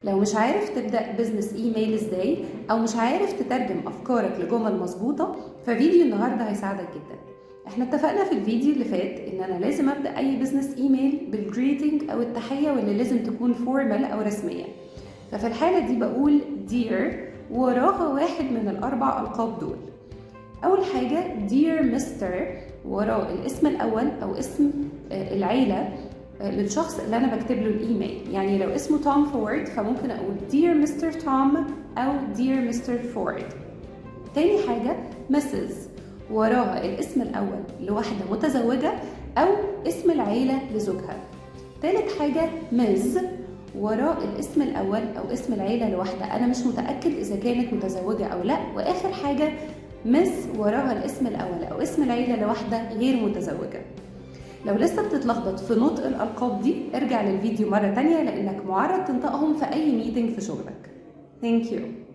لو مش عارف تبدأ بزنس ايميل ازاي او مش عارف تترجم افكارك لجمل مظبوطة، ففيديو النهاردة هيساعدك جدا. احنا اتفقنا في الفيديو اللي فات ان انا لازم ابدأ اي بزنس ايميل بالجريتنج او التحية واللي لازم تكون فورمال او رسمية. ففي الحالة دي بقول dear وراها واحد من الاربع القاب دول. اول حاجة dear Mr وراه الاسم الاول او اسم العيلة للشخص اللي انا بكتب له الايميل. يعني لو اسمه توم فورد فممكن اقول dear Mr. توم او dear Mr. فورد. تاني حاجة Mrs وراها الاسم الاول لواحدة متزوجة او اسم العيلة لزوجها. تالت حاجة Ms وراء الاسم الاول او اسم العيلة لواحدة انا مش متأكد اذا كانت متزوجة او لا. واخر حاجة مس وراها الاسم الاول او اسم العيلة لواحدة غير متزوجة. لو لسه بتتلخبط في نطق الألقاب دي ارجع للفيديو مرة تانية لأنك معرض تنطقهم في أي ميتنج في شغلك. Thank you.